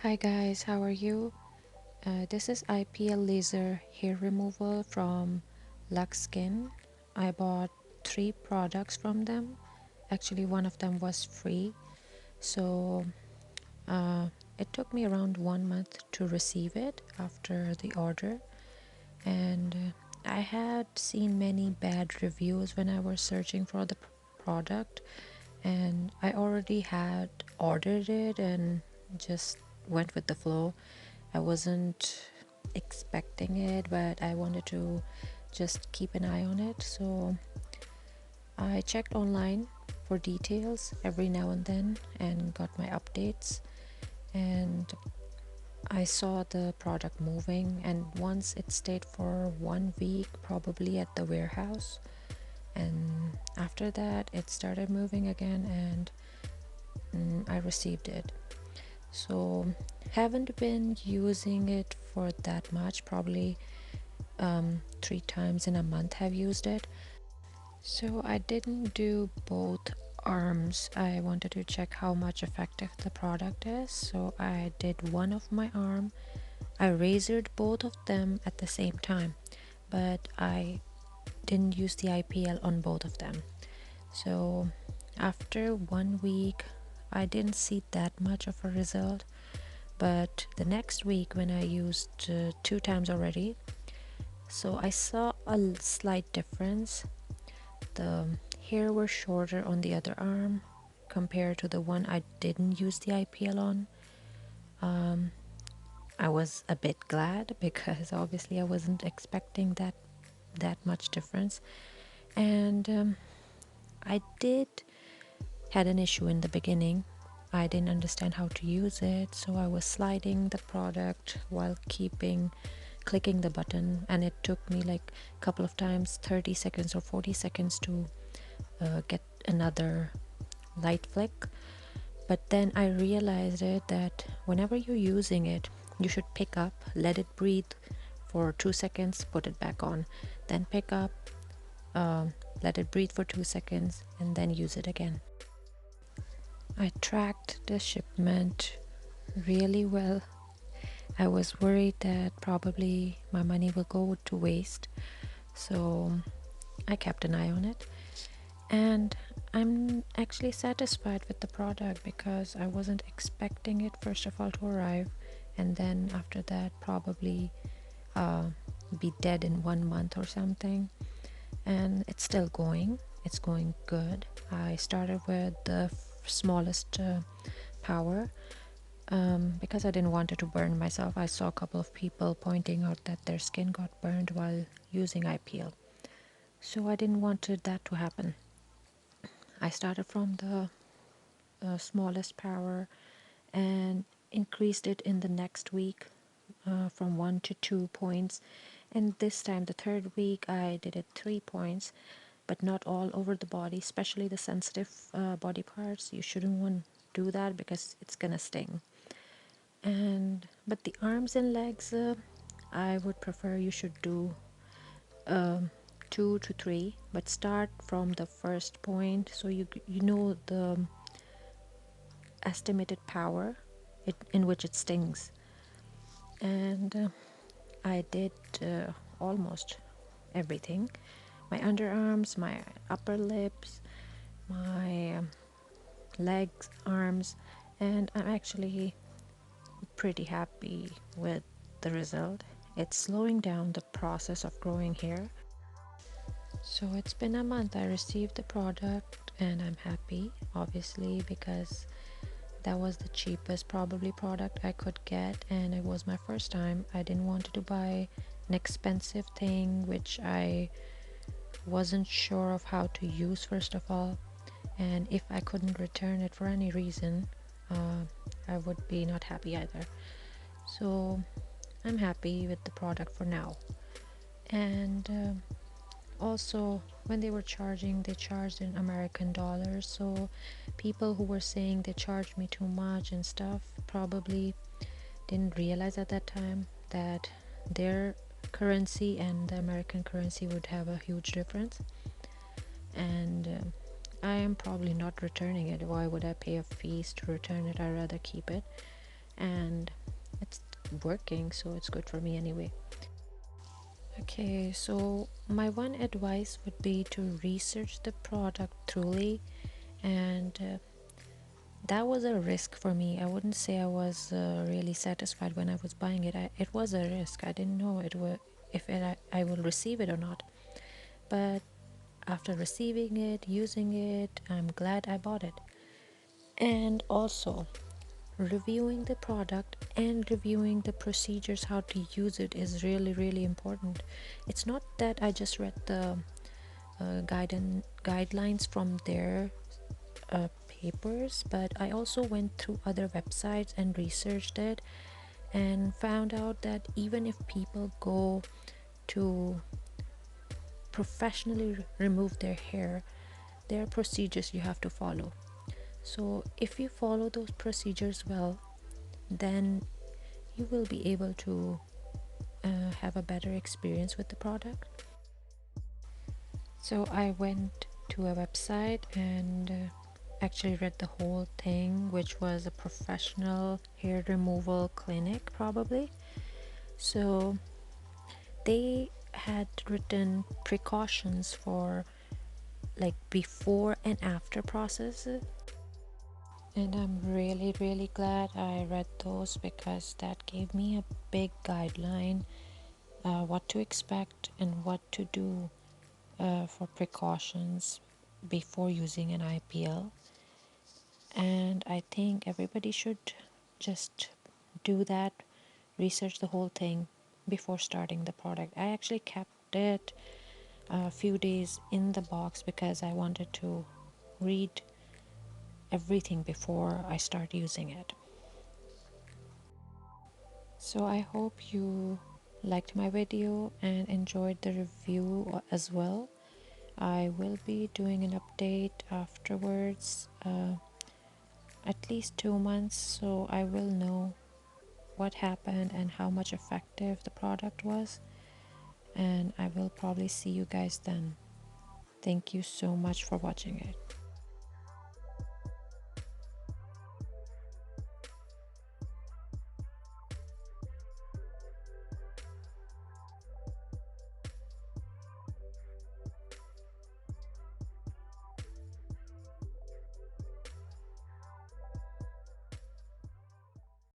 Hi guys, how are you? This is IPL laser hair removal from LUX Skin. I bought 3 products from them. Actually, one of them was free. So uh, it took me around 1 month to receive it after the order. And I had seen many bad reviews when I was searching for the product. And I already had ordered it and just went with the flow. I wasn't expecting it, but I wanted to just keep an eye on it. So I checked online for details every now and then and got my updates. And I saw the product moving, and once it stayed for 1 week, probably at the warehouse. And after that, it started moving again, and I received it. So haven't been using it for that much, probably 3 times in a month have used it. So I didn't do both arms. I wanted to check how much effective the product is. So I did one of my arm. I razored both of them at the same time, but I didn't use the IPL on both of them. So after 1 week, I didn't see that much of a result. But the next week, when I used 2 times already, so I saw a slight difference. The hair were shorter on the other arm compared to the one I didn't use the IPL on. I was a bit glad because obviously I wasn't expecting that much difference. And I did had an issue in the beginning. I didn't understand how to use it, so I was sliding the product while clicking the button, and it took me like a couple of times, 30 seconds or 40 seconds to get another light flick. But then I realized that whenever you're using it, you should pick up, let it breathe for 2 seconds, put it back on, then pick up, let it breathe for 2 seconds, and then use it again. I tracked the shipment really well. I was worried that probably my money will go to waste, so I kept an eye on it. And I'm actually satisfied with the product because I wasn't expecting it, first of all, to arrive, and then after that, probably uh, be dead in 1 month or something. And it's still going, it's going good. I started with the smallest power because I didn't want it to burn myself. I saw a couple of people pointing out that their skin got burned while using IPL, so I didn't want that to happen. I started from the smallest power and increased it in the next week from 1 to 2 points. And this time, the third week, I did it 3 points, but not all over the body, especially the sensitive body parts. You shouldn't want to do that because it's gonna sting. And but the arms and legs, I would prefer you should do 2 to 3, but start from the first point so you know the estimated power in which it stings. And I did almost everything: my underarms, my upper lips, my legs, arms, and I'm actually pretty happy with the result. It's slowing down the process of growing hair. So it's been a month. I received the product and I'm happy, obviously, because that was the cheapest probably product I could get, and it was my first time. I didn't want to buy an expensive thing which I wasn't sure of how to use, first of all, and if I couldn't return it for any reason, I would be not happy either. So I'm happy with the product for now. And also, when they were charging, they charged in American dollars, so people who were saying they charged me too much and stuff probably didn't realize at that time that their currency and the American currency would have a huge difference. And I am probably not returning it. Why would I pay a fees to return it? I'd rather keep it. and it's working, so it's good for me anyway. Okay, so my one advice would be to research the product thoroughly, and that was a risk for me. I wouldn't say I was really satisfied when I was buying it. It was a risk. I didn't know it would if I will receive it or not. But after receiving it, using it, I'm glad I bought it. And also, reviewing the product and reviewing the procedures how to use it is really really important. It's not that I just read the guidelines from their papers, but I also went through other websites and researched it and found out that even if people go to professionally remove their hair, there are procedures you have to follow. So if you follow those procedures well, then you will be able to have a better experience with the product. So I went to a website and actually read the whole thing, which was a professional hair removal clinic, probably. So they had written precautions for like before and after processes, and I'm really really glad I read those because that gave me a big guideline what to expect and what to do for precautions before using an IPL. And I think everybody should just do that, research the whole thing before starting the product. I actually kept it a few days in the box because I wanted to read everything before I start using it. So I hope you liked my video and enjoyed the review as well. I will be doing an update afterwards, at least 2 months, so I will know what happened and how much effective the product was. And I will probably see you guys then. Thank you so much for watching it.